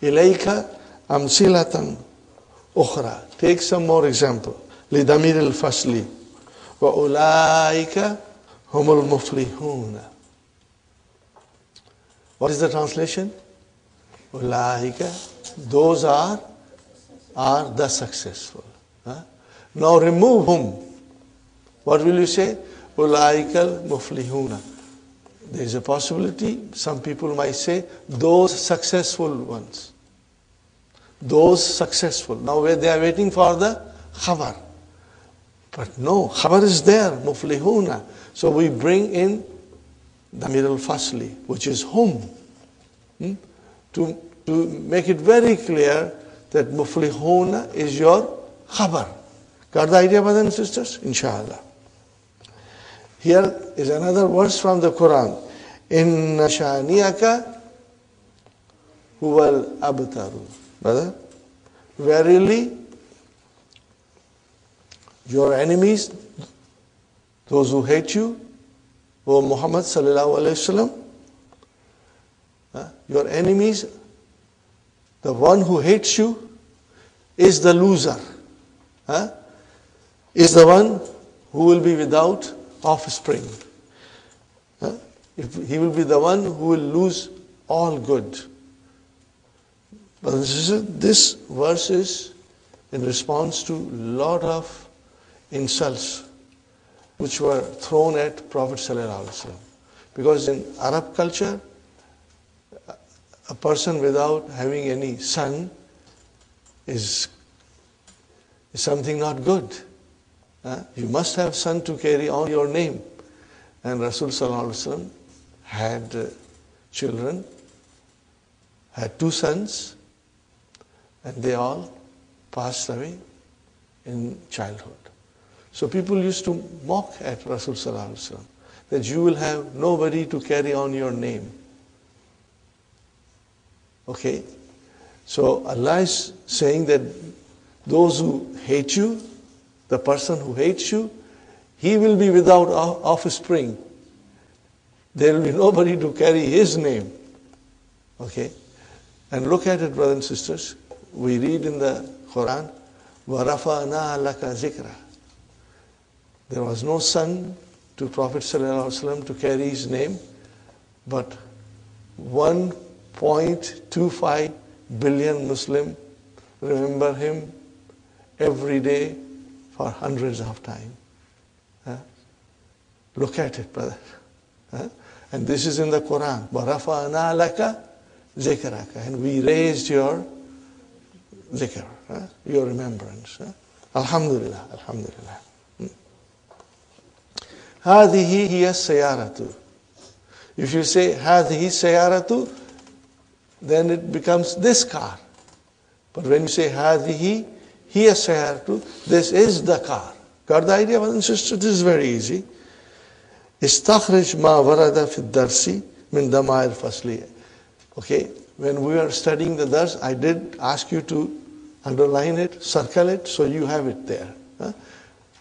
إليك أمثلة أخرى. Take some more example. لضمير الفصل وأولئك هم المفلحون. What is the translation? أولئك, those are the successful. Now remove whom. What will you say? أولئك المفلحون. There is a possibility, some people might say, those successful ones. Those successful. Now they are waiting for the khabar. But no, khabar is there, muflihuna. So we bring in damir al-fasli, which is whom. To make it very clear that muflihuna is your khabar. Got the idea, brothers and sisters? Inshallah. Here is another verse from the Quran. Inna shaniyaka huwal abtaru. Brother, verily your enemies, those who hate you, O Muhammad sallallahu alaihi wasallam, your enemies, the one who hates you is the loser. Is the one who will be without offspring. He will be the one who will lose all good. But this verse is in response to a lot of insults which were thrown at Prophet ﷺ. Because in Arab culture, a person without having any son is something not good. You must have son to carry on your name. And Rasul ﷺ had children, had 2 sons, and they all passed away in childhood. So people used to mock at Rasul ﷺ that you will have nobody to carry on your name. Okay? So Allah is saying that those who hate you, the person who hates you, he will be without offspring. There will be nobody to carry his name. Okay? And look at it, brothers and sisters. We read in the Quran, وَرَفَعْنَا لَكَ ذِكْرًا. There was no son to Prophet ﷺ to carry his name, but 1.25 billion Muslims remember him every day for hundreds of times. Look at it, brother. And this is in the Quran. وَرَفَعْنَا لَكَ ذِكْرَكَ. And we raised your zikr, your remembrance. Alhamdulillah, alhamdulillah. هذه هي السيارة. If you say هذه السيارة, then it becomes this car. But when you say هذه هي السيارة, this is the car. Got the idea, brothers and sisters? This is very easy. استخرج ما ورد في الدرس من ضمائر فصلية. Okay, when we are studying the dars, I did ask you to underline it, circle it, so you have it there.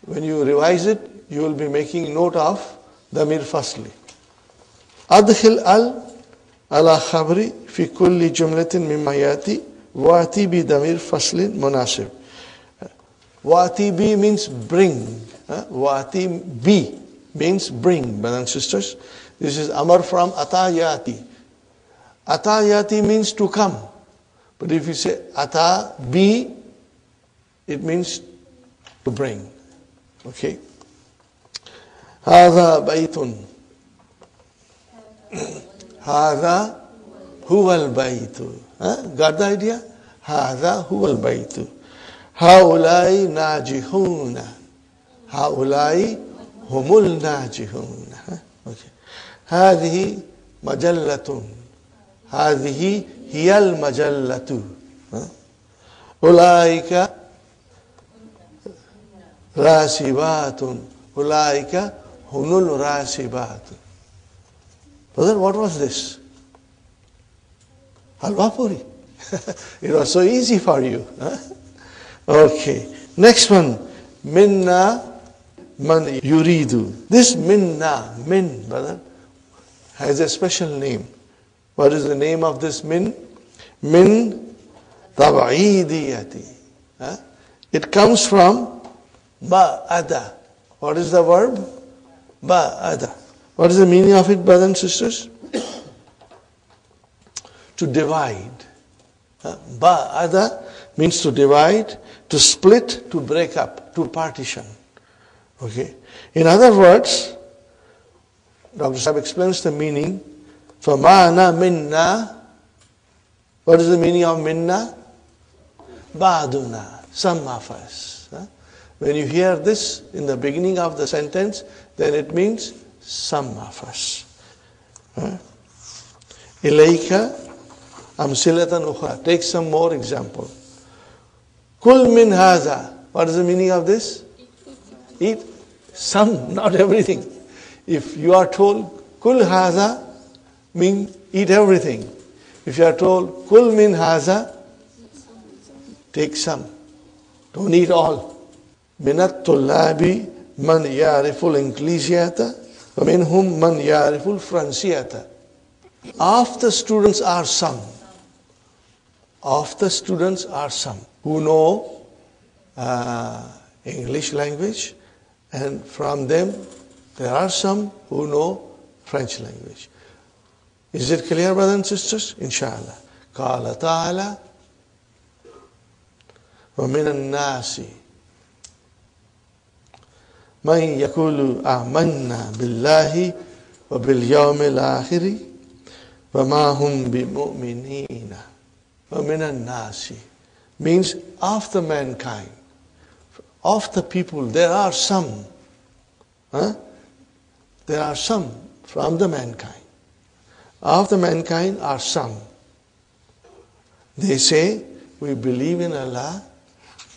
When you revise it, you will be making note of damir fasli. أدخل على خبري في كل جملة مما يأتي وأتي بدمير فصل مناسب. وأتي bi means bring. وأتي bi means bring, brothers and sisters. This is Amar from Atayati. Atayati means to come. But if you say Ata bi, it means to bring. Okay? هذا بيت. هذا هو البيت. Got the idea? هذا هو البيت. هؤلاء ناجحون. هؤلاء هم الناجحون. Okay. هذه مجلة. هذه هي المجلة. أولئك راسبات. أولئك هم الراسبات. Brother, what was this? Halwa puri. It was so easy for you. Okay. Next one. Minna man yuridu. This minna, min, brother, has a special name. What is the name of this min? Min tab'idiyati. It comes from ba'ada. What is the verb? Ba'ada. What is the meaning of it, brothers and sisters? To divide. Ba'ada means to divide, to split, to break up, to partition. Okay. In other words, Dr. Sahib explains the meaning. فَمَعْنَا minna. What is the meaning of minna? Ba'duna, some of us. When you hear this in the beginning of the sentence, then it means some of us. Ilayka amsilatan ukhra. Take some more example. Kul min haza. What is the meaning of this? Eat some, not everything. If you are told kul haza, mean eat everything. If you are told kul min haza, take some. Don't eat all. Minat tullabi man yariful inglesiyata wa minhum man yariful fransiyata. Of the students are some. Of the students are some who know English language, and from them there are some who know French language. Is it clear, brothers and sisters? Inshallah. Qala ta'ala wa minan nasi man yakulu amanna billahi wa bil yawmil akhiri wa ma hum bimu'minina. Wa minan nasi means of the mankind. Of the people, there are some. There are some from the mankind. Of the mankind are some. They say, we believe in Allah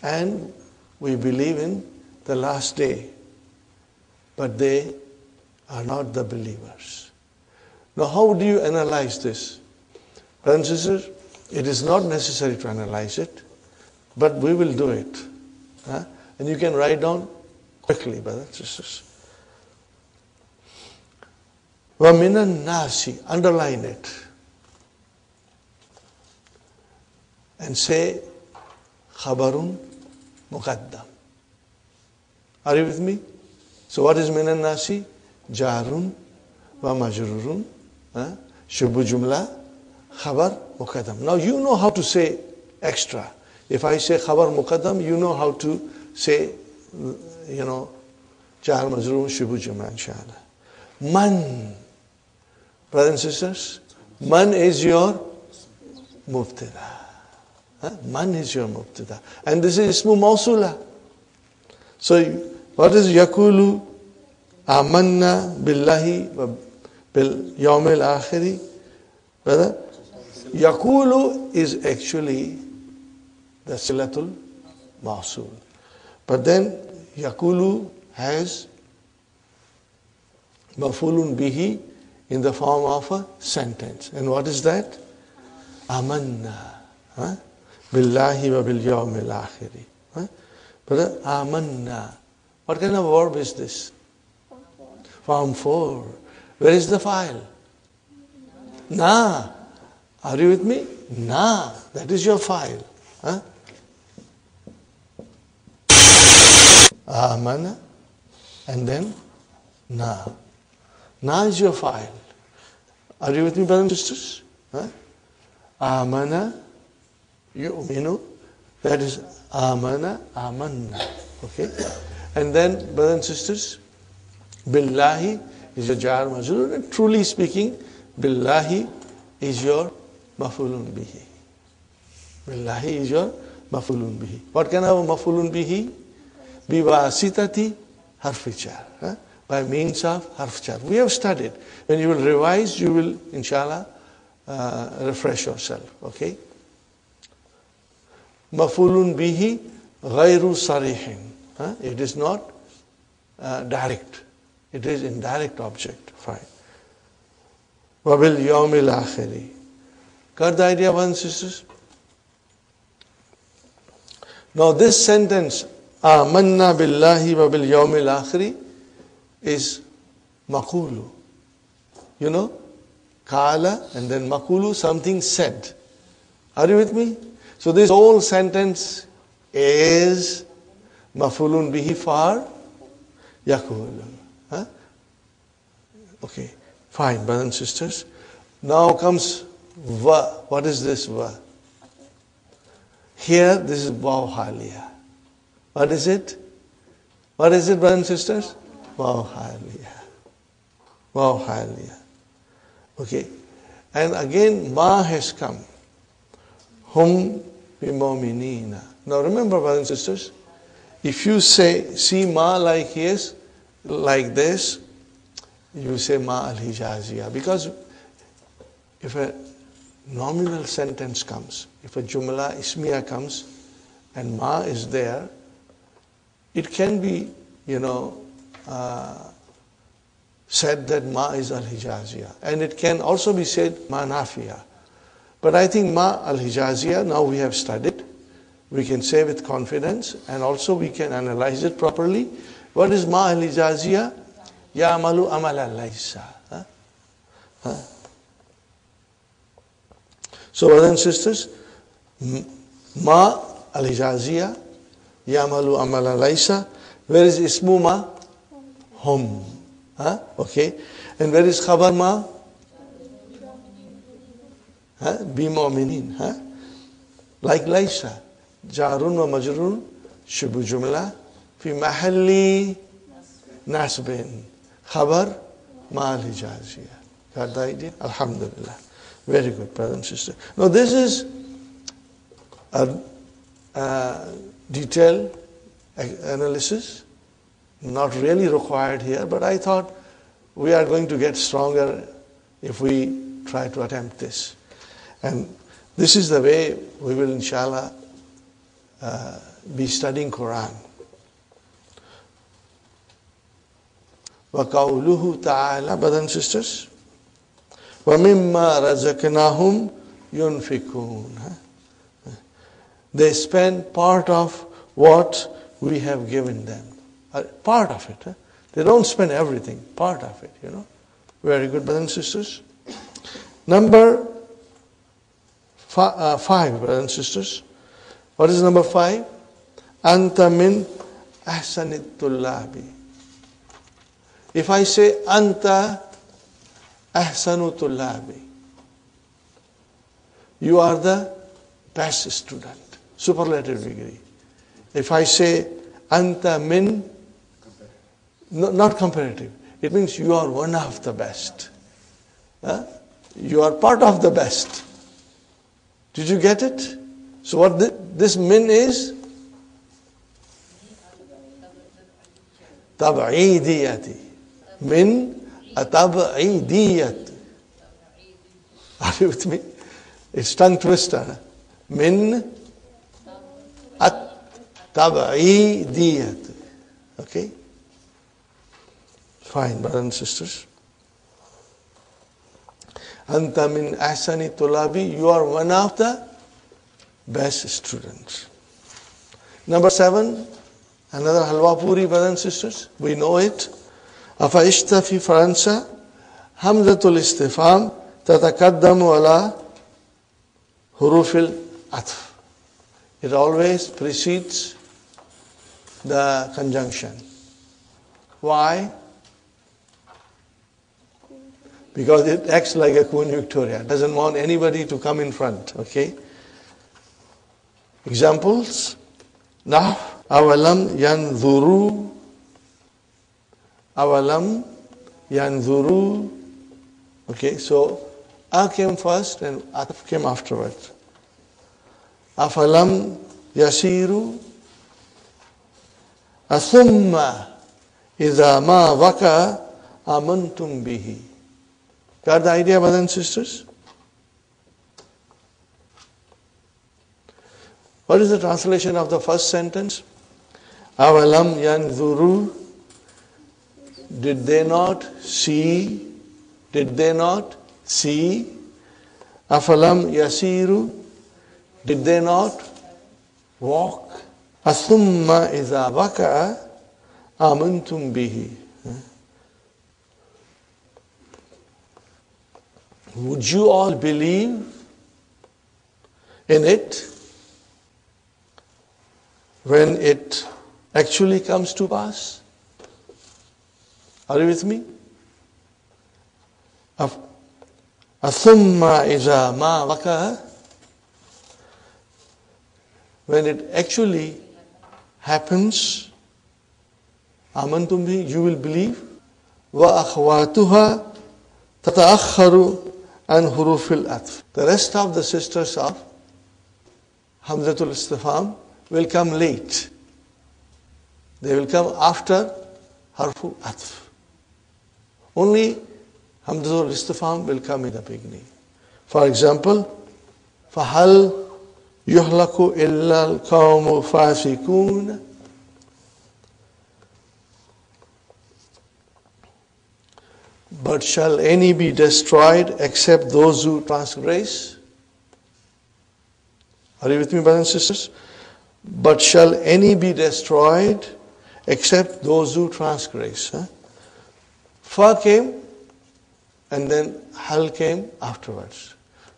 and we believe in the last day. But they are not the believers. Now, how do you analyze this? Brothers and sisters, it is not necessary to analyze it, but we will do it. And you can write down quickly, brothers and sisters. وَمِنَ النَّاسِ, underline it. And say, خَبَرٌ مُقَدَّمٌ. Are you with me? So what is مِنَ النَّاسِ? جَارٌ وَمَجْرُورٌ شُبُّ جُمْلَةٌ خَبَرٌ مُقَدَّمٌ. Now you know how to say extra. If I say خَبَرٌ مُقَدَّمٌ, you know how to say, jar majroor shubu jumla, inshallah. Man, brothers and sisters, man is your mubtada. Man is your mubtada. And this is ismu mawsula. So what is yakulu amanna billahi wa bil yawmil akhiri? Brother, yakulu is actually the silatul mawsul. But then yakulu has mafulun bihi in the form of a sentence. And what is that? Amanna. Billahi wa bil yawmil akhiri. But amanna. What kind of verb is this? Form 4. Where is the file? Na. Are you with me? Na. That is your file. Amana, and then na. Na is your file. Are you with me, brothers and sisters? Amana, yu'minu, that is amana, amanna. Okay? And then, brothers and sisters, billahi is your jar majroor, and truly speaking, billahi is your mafulun bihi. Billahi is your mafulun bihi. What kind of mafulun bihi? Biwasitati harfi jar. By means of harf jar. We have studied. When you will revise, you will, inshallah, refresh yourself. Okay? Mafulun bihi ghayru sarihin. It is not direct. It is indirect object. Fine. Wabil yawmil akhiri. Got the idea, brothers and sisters? Now this sentence, Amanna billahi wa bil yawmil akhiri, is makulu. You know? Kala and then makulu, something said. Are you with me? So this whole sentence is maf'ulun bihi for yakulu. Huh? Okay, fine, brothers and sisters. Now comes va. What is this va? Here, this is vav haliya. What is it? What is it, brothers and sisters? Vav haliya. Vav haliya. Okay. And again, ma has come. Hum bimu'minina. Now remember, brothers and sisters, if you say, see ma like this, you say ma al-hijaziyah. Because if a nominal sentence comes, if a jumla ismiya comes, and ma is there, it can be, said that ma is al-hijaziyah. And it can also be said ma nafiya. But I think ma al-hijaziyah, now we have studied, we can say with confidence, and also we can analyze it properly. What is ma al-hijaziyah? Ya'malu amala laysa. So brothers and sisters, ma al-hijaziyah, ya'malu amala laysa. Where is ismu ma? Hum. Okay. And where is khabar ma? Bimu'minin. Like laysa. Jarun wa majrun, shubu jumla, fi mahalli nasbin. Khabar ma al-hijaziyah. Got the idea? Alhamdulillah. Very good, brother and sister. Now this is a detailed analysis, not really required here, but I thought we are going to get stronger if we try to attempt this. And this is the way we will, inshallah, be studying Quran. وَقَوْلُهُ تَعَالَى, brothers and sisters, وَمِمَّا رَزَقْنَاهُمْ يُنْفِقُونَ. They spend part of what we have given them. Part of it. They don't spend everything. Part of it, Very good, brothers and sisters. Number 5, brothers and sisters. What is number 5? Anta min ahsanit tullabi. If I say anta ahsanu tullabi, you are the best student. Superlative degree. If I say anta min, not comparative, it means you are one of the best. You are part of the best. Did you get it? So what this min is? Tab'idiyati. Min atab'idiyat. Are you with me? It's tongue twister. Min at-tab'idiyat. Okay? Fine, brothers and sisters. Anta min ahsani tulabi. You are one of the best students. Number 7, another halwa puri, brothers and sisters. We know it. Afa ishta fi Faransa, hamzatul istifham tatakaddamu ala hurufil atf. It always precedes the conjunction. Why? Because it acts like a conjunctorial. It doesn't want anybody to come in front. Okay? Examples. Now, awalam yanzuru. Awalam yanzuru. Okay, so a came first and ataf came afterwards. Afalam yasiru. Athumma idha ma waka amantum bihi. Got the idea, brothers and sisters? What is the translation of the first sentence? Awalam yanzuru. Did they not see? Did they not see? Afalam yasiru. Did they not walk? Athumma idha waka'a amantum bihi. Would you all believe in it? when it actually comes to pass? Are you with me? Athumma iza ma waqa'a. When it actually happens, amantum bihi, you will believe. Wa akhwatuha tata'akharu an hurufil atf. The rest of the sisters of Hamzatul Istifham will come late. They will come after Harfu Atf. Only Hamzatul Istifham will come in the beginning. For example, فَهَلْ يُحْلَكُ إِلَّا الْقَوْمُ فَاسِقُونَ. But shall any be destroyed except those who transgress? Are you with me, brothers and sisters? But shall any be destroyed except those who transgress? Fa came and then hal came afterwards.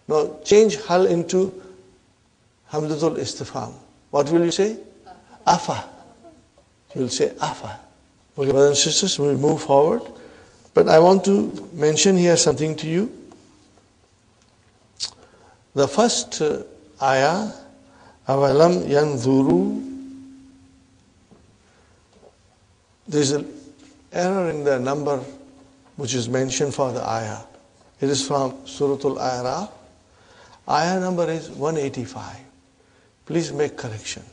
Now change hal into Hamzatul Istifham. What will you say? Afa. You will say afa. Okay, brothers and sisters, we'll move forward. But I want to mention here something to you. The first ayah, Avalam yanzuru. There is an error in the number which is mentioned for the ayah. It is from Suratul A'raf. Ayah number is 185. Please make correction.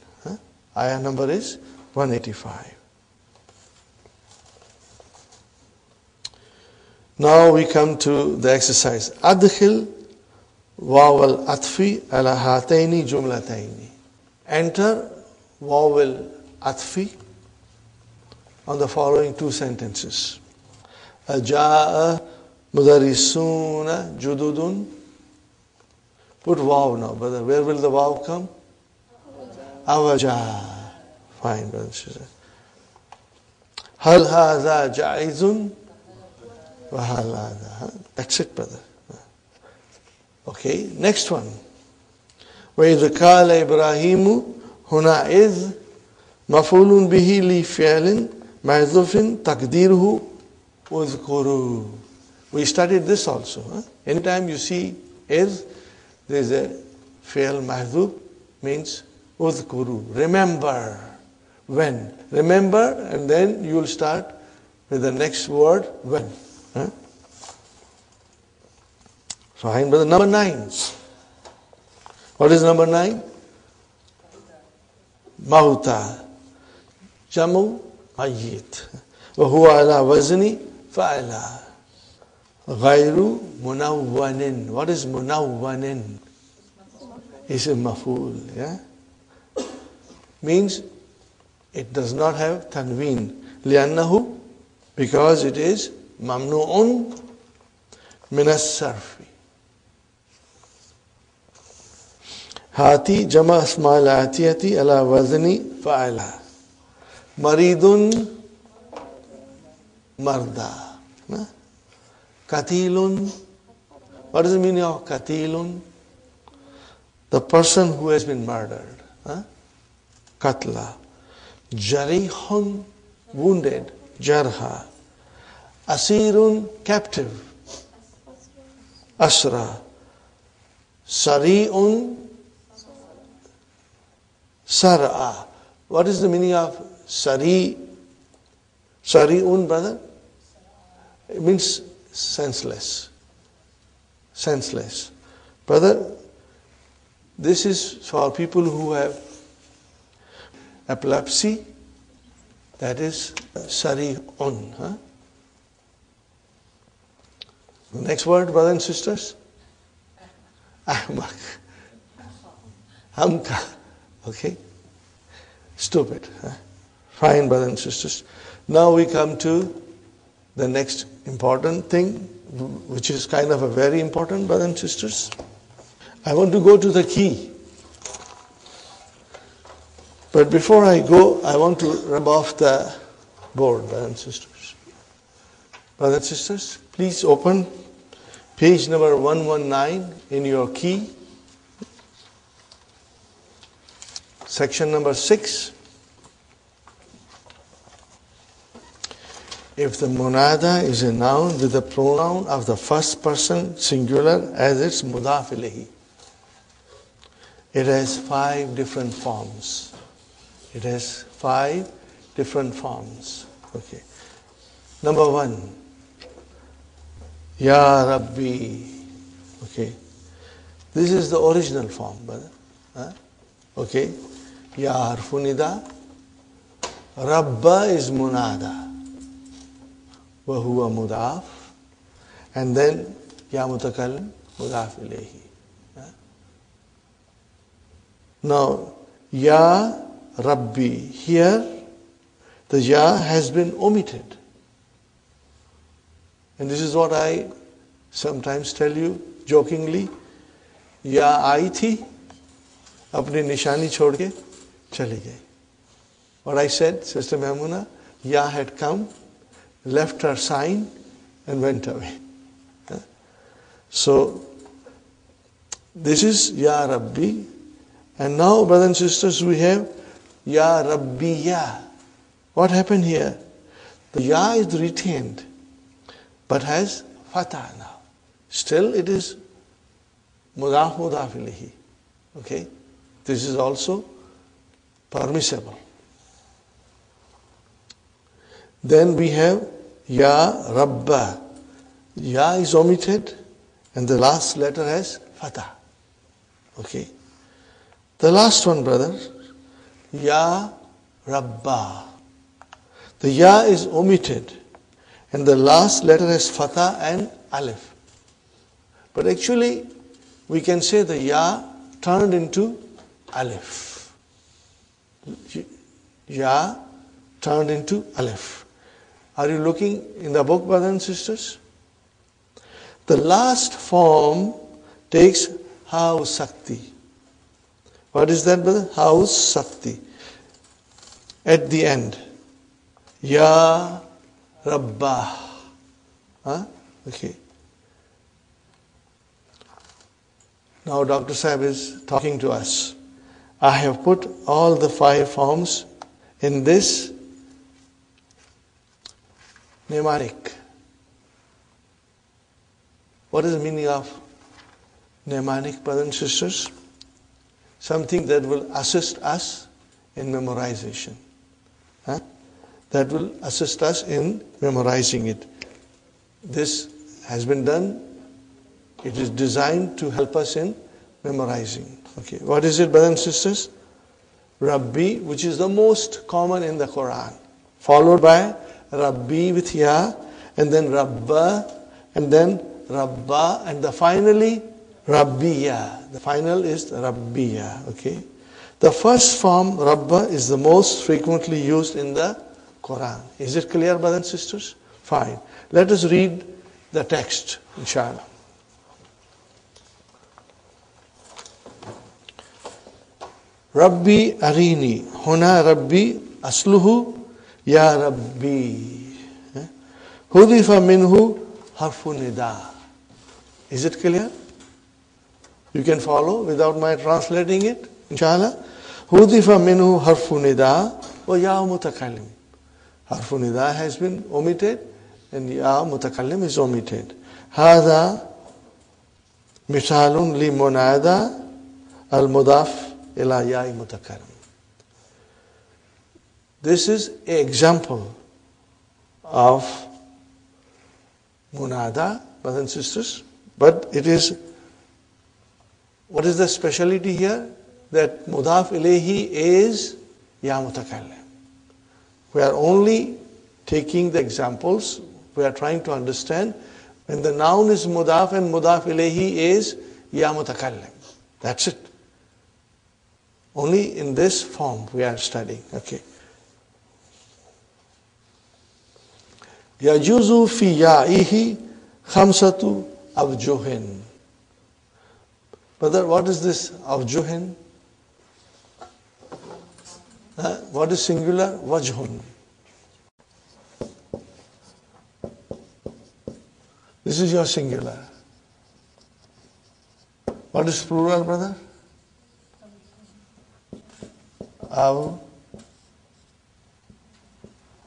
Ayah number is 185. Now we come to the exercise. Adkhil waw al-atfi ala hataini jumlataini. Enter waw al-atfi on the following two sentences. Aja'a mudarrisuna jududun. Put waw now, brother. Where will the waw come? Awaja. Fine, brother. Hal hadha ja'izun? That's it, brother. Okay, next one. وَإِذْ قَالَ إِبْرَاهِيمُ هُنَا إِذْ مَفْعُولٌ بِهِ لِفِعْلٍ مَحْذُوفٍ تَقْدِيرُهُ اذْكُرُوا. We studied this also. Anytime you see إِذْ, there is a fi'l mahdhuf, means اذْكُرُوا. Remember. When. Remember, and then you will start with the next word, when. Fine, brother. Number 9. What is number 9? Mauta. Jamu mayyit. وهو على وزن فعلا. غير منون. What is munawwanin? It's a maf'ul. Yeah? Means it does not have tanween. لأنه, because it is mamnu'un min as-sarfi. Hati jama asma'il atiyati ala wazni fa'ala. Maridun marda. Katilun. What is the meaning of katilun? The person who has been murdered. Katla. Jarihun, wounded. Jarha. Asirun, captive. Asra. Sari'un, sar'a. What is the meaning of sari? Sari'un, brother? It means senseless. Senseless. Brother, this is for people who have epilepsy. That is sari'un. The next word, brothers and sisters? Ahmak. Hamka. Okay? Stupid. Fine, brothers and sisters. Now we come to the next important thing, which is kind of a very important, brothers and sisters. I want to go to the key. But before I go, I want to rub off the board, brothers and sisters. Brothers and sisters, please open page number 119 in your key. Section number 6. if the munada is a noun with the pronoun of the first person singular as its mudaf ilayhi. It has 5 different forms. It has 5 different forms. Okay. Number 1, Ya Rabbi. Okay. This is the original form, brother. Okay. Ya harfunida. Rabba is munada. Wa huwa mudaf. And then Ya mutakallim mudaf ilayhi. Now, Ya Rabbi. Here, the Ya has been omitted. And this is what I sometimes tell you jokingly. Ya आई थी, अपनी निशानी छोड़ के चली गई. What I said, Sister Maimuna, Ya had come, left her sign and went away. So, this is Ya Rabbi. And now, brothers and sisters, we have Ya Rabbiya. What happened here? The Ya is retained, but has fatah now. Still it is mudaf ilayhi. Okay? This is also permissible. Then we have Ya Rabba. Ya is omitted and the last letter has fatah. Okay? The last one, brother, Ya Rabba. The Ya is omitted and the last letter has fatah and alif. But actually, we can say the Ya turned into alif. Ya turned into alif. Are you looking in the book, brothers and sisters? The last form takes How Sakti. What is that, brother? How Sakti. At the end. Ya Rabbah. Okay. Now Dr. Sahib is talking to us. I have put all the 5 forms in this mnemonic. What is the meaning of mnemonic, brothers and sisters? Something that will assist us in memorization. That will assist us in memorizing it. This has been done. It is designed to help us in memorizing. Okay, what is it, brothers and sisters? Rabbi, which is the most common in the Quran, followed by Rabbi with Ya, and then Rabba, and then Rabba, and finally Rabbiya. The final is Rabbiya. Okay, the first form Rabba is the most frequently used in the Quran. Is it clear, brothers and sisters? Fine. Let us read the text, inshallah. Rabbi Arini. Huna Rabbi Asluhu Ya Rabbi. Hudifa minhu harfu nida. Is it clear? You can follow without my translating it, inshallah. Hudifa minhu harfu nida wa ya mutakallim. Harfu nida has been omitted and ya mutakallim is omitted. Hada misalun li munada al mudaf ila ya mutakallim. This is an example of munada, brothers and sisters, but it is, what is the speciality here? That mudaf ilayhi is ya mutakallim. We are only taking the examples. We are trying to understand when the noun is mudaf and mudaf ilayhi is ya mutakallim. That's it. Only in this form we are studying. Okay. Yajuzu fi ya'ihi khamsatu awjuhin. Brother, what is this awjuhin? What is singular? Wajhun. This is your singular. What is plural, brother? Aw,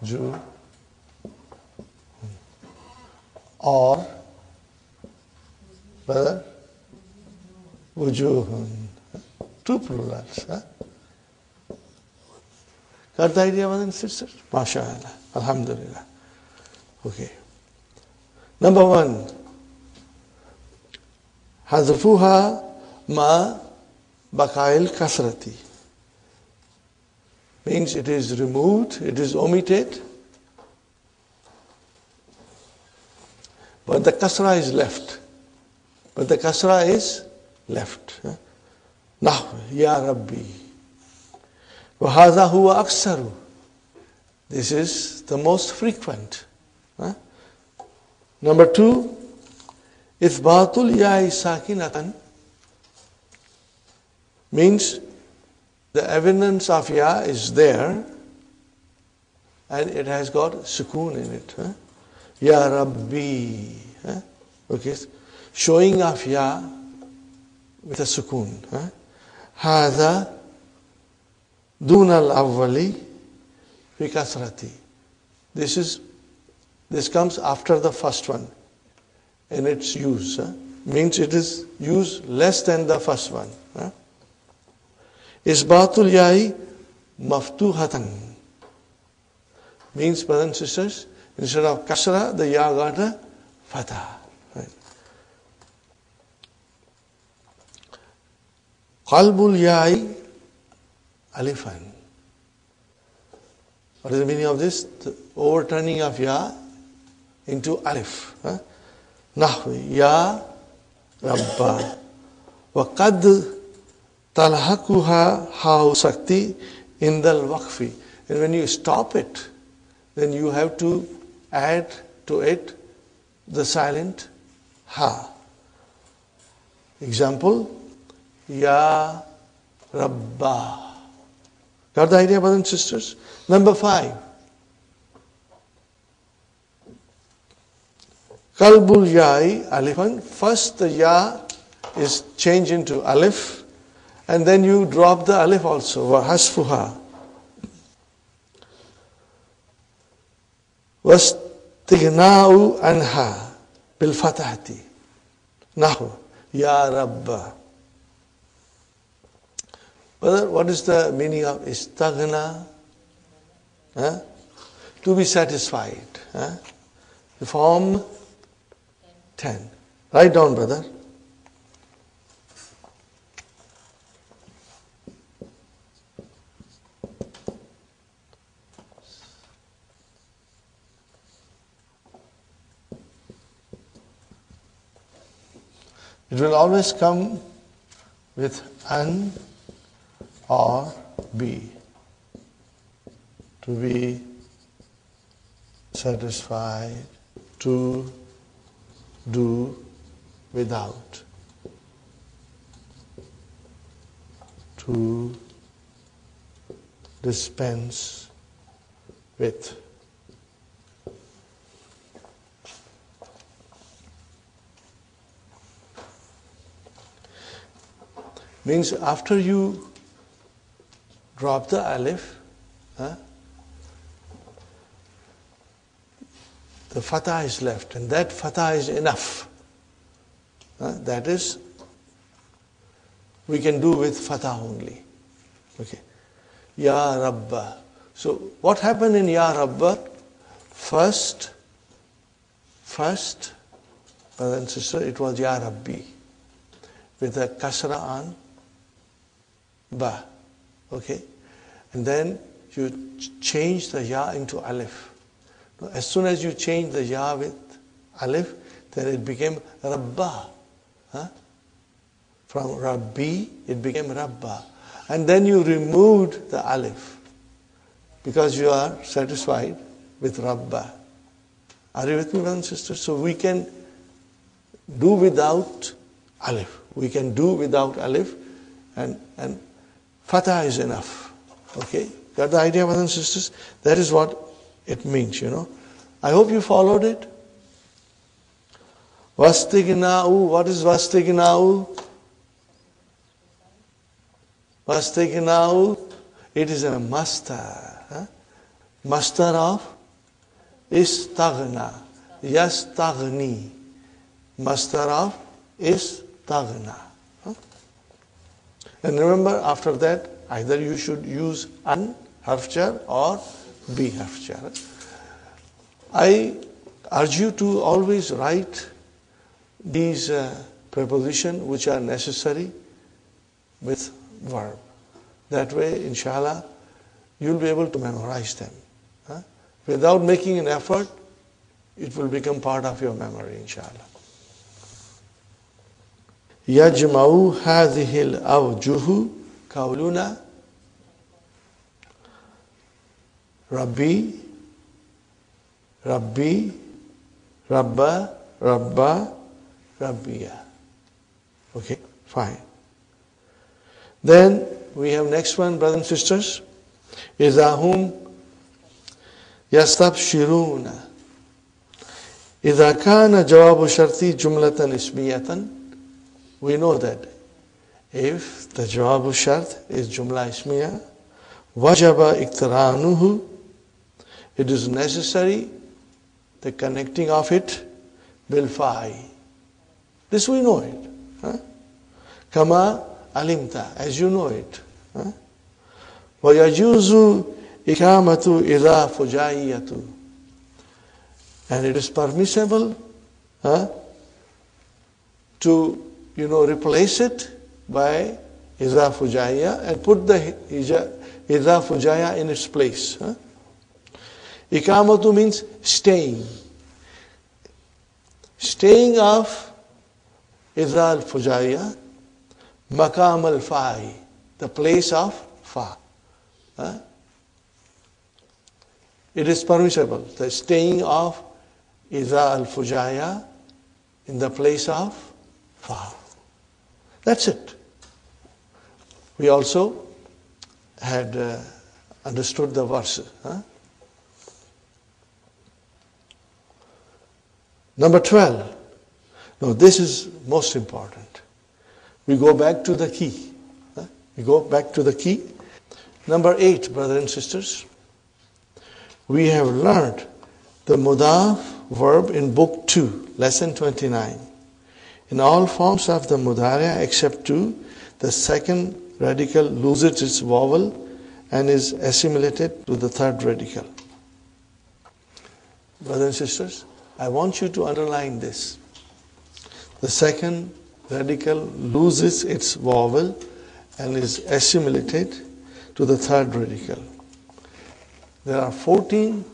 ju, or, brother, wujuhun. Two plurals. Huh? Got the idea, brothers and sisters? MashaAllah. Alhamdulillah. Okay. Number 1. Hazfuha ma baqa'il kasrati. Means it is removed, it is omitted, but the kasra is left. But the kasra is left. Nahw, ya Rabbi. وَهَذَا هُوَ أَكْثَرُ. This is the most frequent. Number 2, إِثْبَاتُ الْيَاءِ سَاكِنَةً means the evidence of ya is there and it has got sukoon in it. Ya Rabbi. Okay. Showing of ya with a sukoon. هذا دون الأول في كسرتي. This comes after the first one in its use. Means it is used less than the first one. Isbatul ya'i maftuhatan. Means, brothers and sisters, instead of kasra, the ya got a fatah. Right. Qalbul ya'i alifan. What is the meaning of this? The overturning of ya into alif. Nahwi ya rabba. Wa qad talhaquha ha'u sakti indal waqfi. And when you stop it, then you have to add to it the silent ha. Example, ya rabba. Got the idea, brothers and sisters? Number 5. Qalbul ya'i alifan. First the ya is changed into alif. And then you drop the alif also. Wa hasfuha. Wastighna'u anha bil fatahati. Nahu. Ya Rabba. Brother, what is the meaning of istaghna? To be satisfied. Form 10. Write down, brother. It will always come with an or be. To be satisfied, to do without, to dispense with. Means after you drop the alif, the fatah is left, and that fatah is enough. That is, we can do with fatah only. Okay. Ya Rabba. So what happened in Ya Rabba? First, brother and sister, it was Ya Rabbi with a kasra on ba. Okay. And then you change the ya into alif. As soon as you change the ya with alif, then it became Rabba. From Rabbi, it became Rabba. And then you removed the alif because you are satisfied with Rabba. Are you with me, brothers and sisters? So we can do without alif. We can do without alif, and fatah is enough. Okay? Got the idea, brothers and sisters? That is what it means, I hope you followed it. Vastighna'u. What is vastighna'u? Vastighna'u. It is a mastar. Mastar of istaghna. yastaghni. Masdar of istaghna. And remember, after that, either you should use an harf jar or be harf jar. I urge you to always write these prepositions which are necessary with verb. That way, inshallah, you'll be able to memorize them. Without making an effort, it will become part of your memory, inshallah. يَجْمَعُ هَذِهِ الْأَوْجُهُ قَوْلُنَا Rabbi, Rabbi, Rabba, Rabba, Rabbiya. Okay, fine. Then we have next one, brothers and sisters. إِذَا هُمْ يَسْتَبْشِرُونَ إِذَا كَانَ جَوَابُ شَرْطِ جُمْلَةً إِسْمِيَّةً. We know that if the jawab shart is jumla ismiya, wajaba iqtiranuhu, it is necessary the connecting of it bil fa'i. This we know it. Kama alimta, as you know it. Wa yajuzu ikamatu idha fujaiyatu. And it is permissible to replace it by idha fujaiya and put the idha fujaiya in its place. Ikamatu means staying. Staying of idha al-fujaiya, maqam al-fa'i, the place of fa. It is permissible, the staying of idha al-fujaiya in the place of fa. That's it. We also had understood the verse. Number 12. Now this is most important. We go back to the key. We go back to the key. Number 8, brothers and sisters. We have learned the mudaf verb in book 2, lesson 29. In all forms of the mudari except 2, the second radical loses its vowel and is assimilated to the third radical. Brothers and sisters, I want you to underline this. The second radical loses its vowel and is assimilated to the third radical. There are 14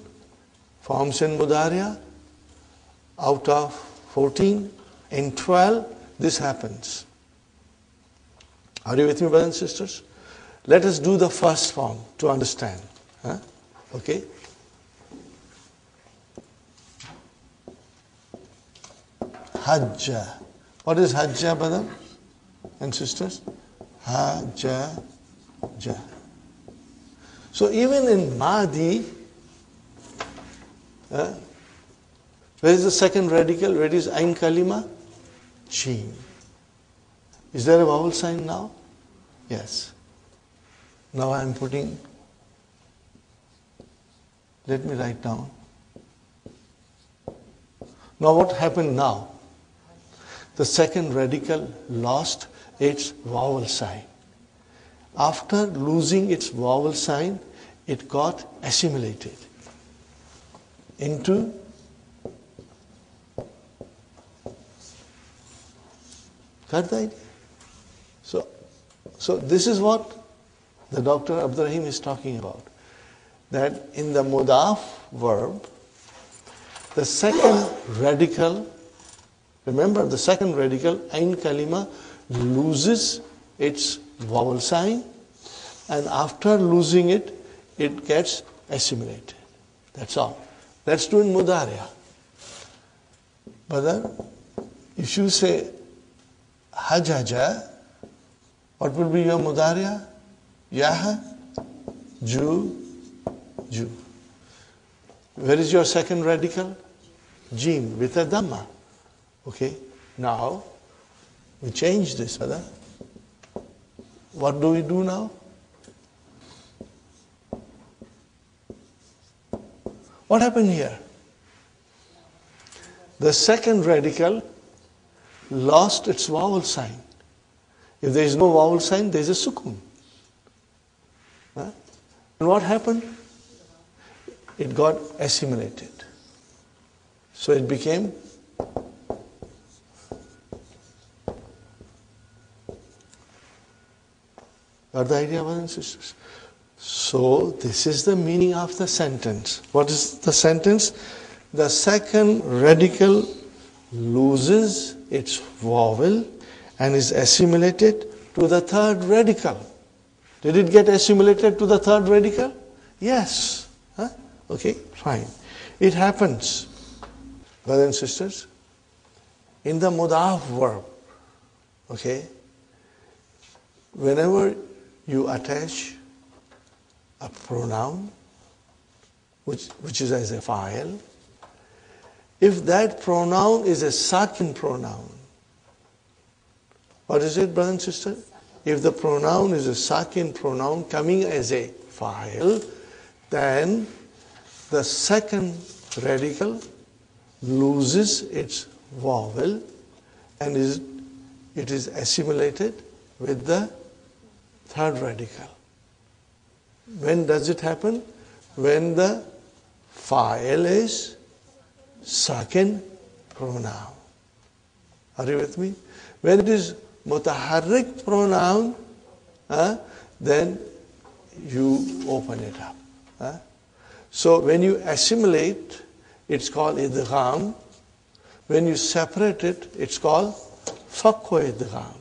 forms in mudariya. Out of 14, in 12, this happens. Are you with me, brothers and sisters? Let us do the first form to understand. Okay? Hajja. What is hajja, brother and sisters? Hajja. So even in Madi, where is the second radical? Where is Ain Kalima? Jim. Is there a vowel sign now? Yes. Now I am putting, let me write down. Now what happened now? The second radical lost its vowel sign. After losing its vowel sign, it got assimilated into got the idea? So this is what the Dr. Abdurrahim is talking about. That in the mudaf verb, the second radical, remember the second radical, Ain Kalima, loses its vowel sign, and after losing it, it gets assimilated. That's all. Let's do in Mudariya. Brother, if you say Hajaja, what will be your Mudariya? Yaha, Ju. Where is your second radical? Jim, with a Dhamma. Okay, now we change this, brother. What do we do now? What happened here? the second radical lost its vowel sign. If there is no vowel sign, there is a sukun. Huh? And what happened? It got assimilated. So it became got the idea, brothers and sisters? So this is the meaning of the sentence. What is the sentence? The second radical loses its vowel and is assimilated to the third radical. Did it get assimilated to the third radical? Yes. Huh? Okay, fine. It happens, brothers and sisters, in the mudaf verb. Okay? Whenever you attach a pronoun, which is as a file, if that pronoun is a sakin pronoun, what is it, brother and sister? If the pronoun is a sakin pronoun coming as a file, then the second radical loses its vowel and it is assimilated with the third radical. When does it happen? When the file is sakin pronoun. Are you with me? When it is mutaharrik pronoun, then you open it up. So when you assimilate, it's called idgham. When you separate it, it's called fakwa idgham.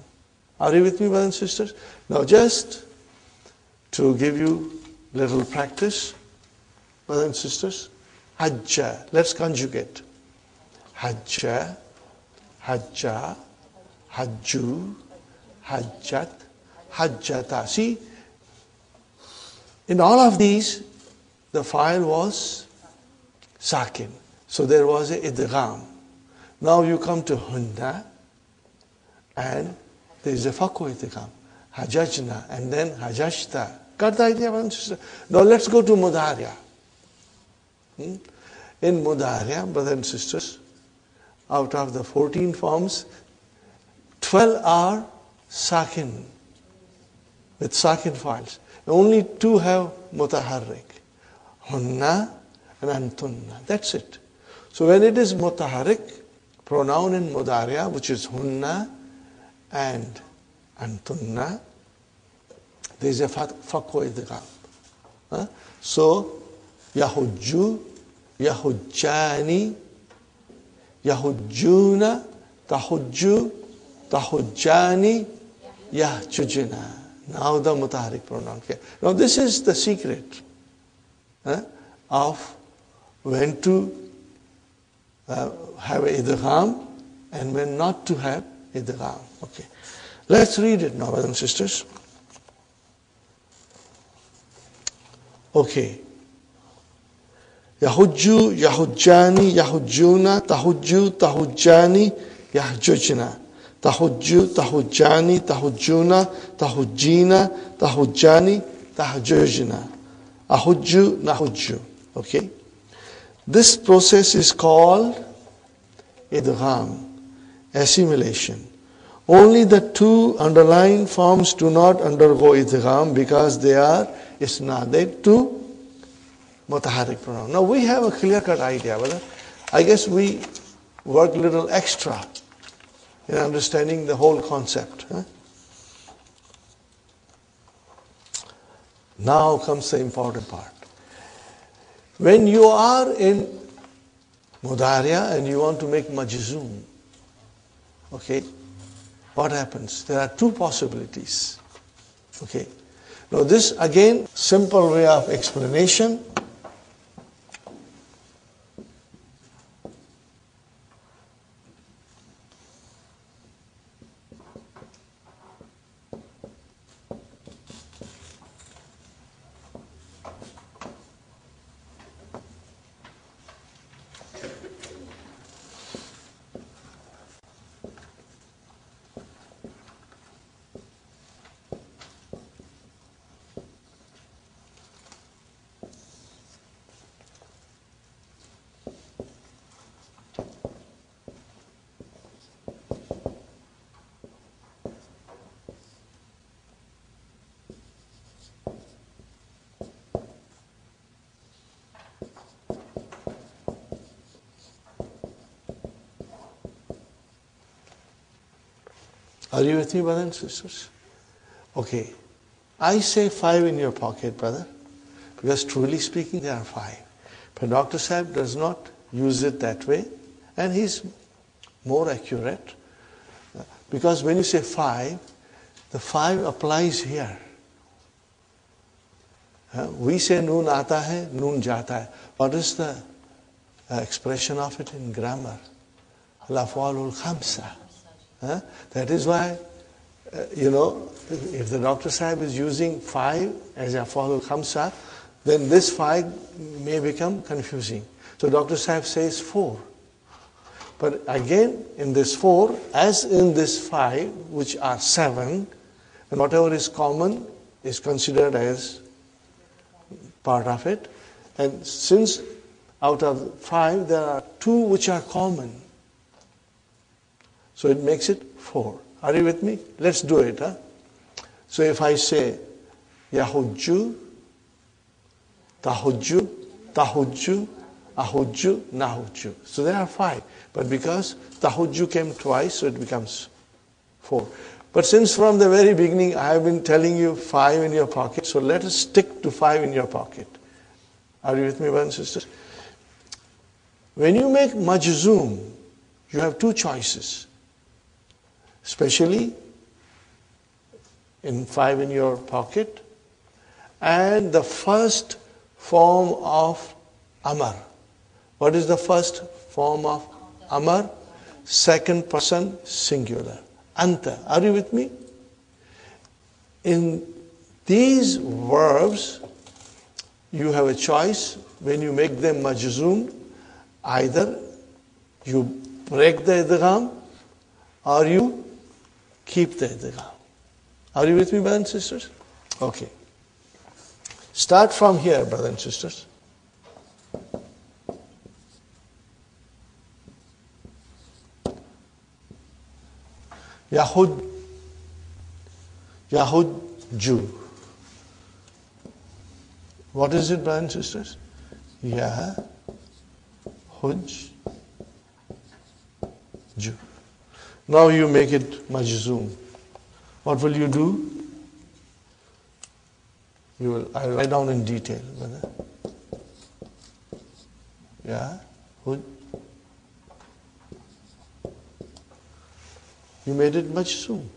Are you with me, brothers and sisters? Now just to give you little practice, brothers and sisters, hajja. Let's conjugate. Hajja, hajja, hajju, hajjat, hajjata. See, in all of these, the file was sakin. So there was a idgham. Now you come to hunna, and there is a fakwa idgham. Hajajna, and then hajajta. Got the idea, brothers and sisters? Now let's go to mudariya. In mudariya, brothers and sisters, out of the 14 forms, 12 are sakin, with sakin files. Only 2 have mutaharrik. Hunna and antunna. That's it. So when it is mutaharrik, pronoun in mudariya, which is hunna and antunna, there is a fakwa idgham. So yahujju, yahujjani, yahujjuna, tahujju, tahujjani, yahjujna. Now the mutaharrik pronoun. Okay. Now this is the secret of when to have idgham and when not to have idgham. Okay. Let's read it now, brothers and sisters. Okay. Yahujju, yahujjani, yahujjuna, tahujju, tahujjani, yahjujna. Tahujju, tahujjani, tahujjuna, tahujjina, tahujjani, tahjujna. Ahujju, nahujju. Okay. This process is called idgham, assimilation. Only the 2 underlying forms do not undergo idgham because they are isnaded to mutaharrik pronoun. Now we have a clear-cut idea, brother. I guess we work a little extra in understanding the whole concept. Now comes the important part. When you are in mudariya and you want to make majzoom, okay, what happens? There are 2 possibilities. Okay. Now this again, simple way of explanation. Are you with me, brothers and sisters? Okay. I say 5 in your pocket, brother, because truly speaking, there are 5. But Dr. Sahib does not use it that way, and he's more accurate. Because when you say 5, the 5 applies here. We say noon aata hai, noon jata hai. What is the expression of it in grammar? Al-af'alul khamsa. That is why, if the Dr. Sahib is using 5 as af'alul khamsa, then this 5 may become confusing. So Dr. Sahib says 4. But again, in this 4, as in this 5, which are 7, and whatever is common is considered as part of it. And since out of 5, there are 2 which are common. So it makes it 4. Are you with me? Let's do it. So if I say, Yahujju, Tahujju, Tahujju, Ahujju, Nahujju. So there are 5. But because Tahujju came twice, so it becomes 4. But since from the very beginning I have been telling you 5 in your pocket, so let us stick to 5 in your pocket. Are you with me, brothers and sisters? When you make Majzoom, you have 2 choices. Especially in 5 in your pocket, and the first form of Amar. What is the first form of Amar? Second person singular. Anta. Are you with me? In these verbs, you have a choice when you make them Majzoom. Either you break the idgham or you keep the idgham. Are you with me, brothers and sisters? Okay. Start from here, brothers and sisters. Yahudju. What is it, brothers and sisters? Yahudju. Now you make it Majzoom. What will you do? I'll write down in detail, brother. You made it Majzoom.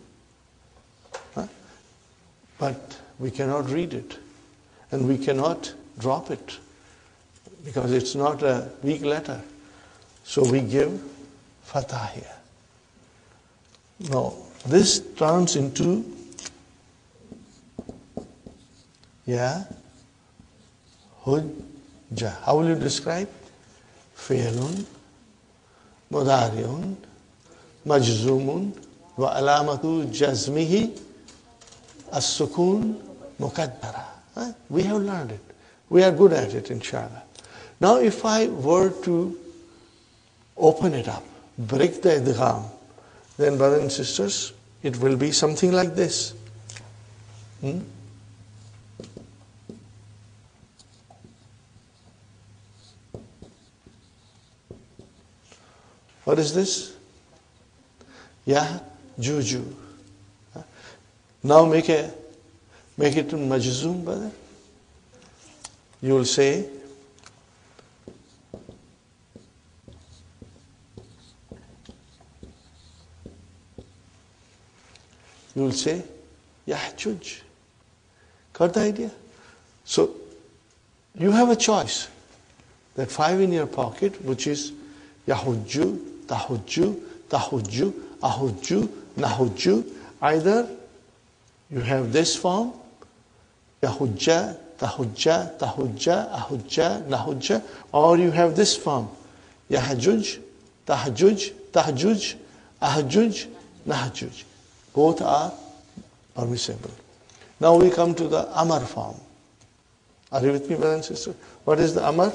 But we cannot read it. And we cannot drop it. Because it's not a weak letter. So we give Fatah here. Now, this turns into Hujja. How will you describe? Fi'lun, Mudari'un, Majzoomun, wa alamatu jazmihi as-sukun muqaddara. We have learned it. We are good at it, inshallah. Now, if I were to open it up, break the idgham, then, brothers and sisters, it will be something like this. What is this? Juju. Now make it in Majzoom, brother. You will say, Yahjuj. Got the idea? So, you have a choice. That 5 in your pocket, which is Yahujju, Tahujju, Tahujju, Ahujju, Nahujju. Either you have this form, Yahujja, Tahujja, Tahujja, Ahujja, Nahujja, or you have this form, Yahjuj, Tahjuj, Tahjuj, Ahjuj, Nahjuj. Both are permissible. Now we come to the Amar form. Are you with me, brothers and sisters? What is the Amar?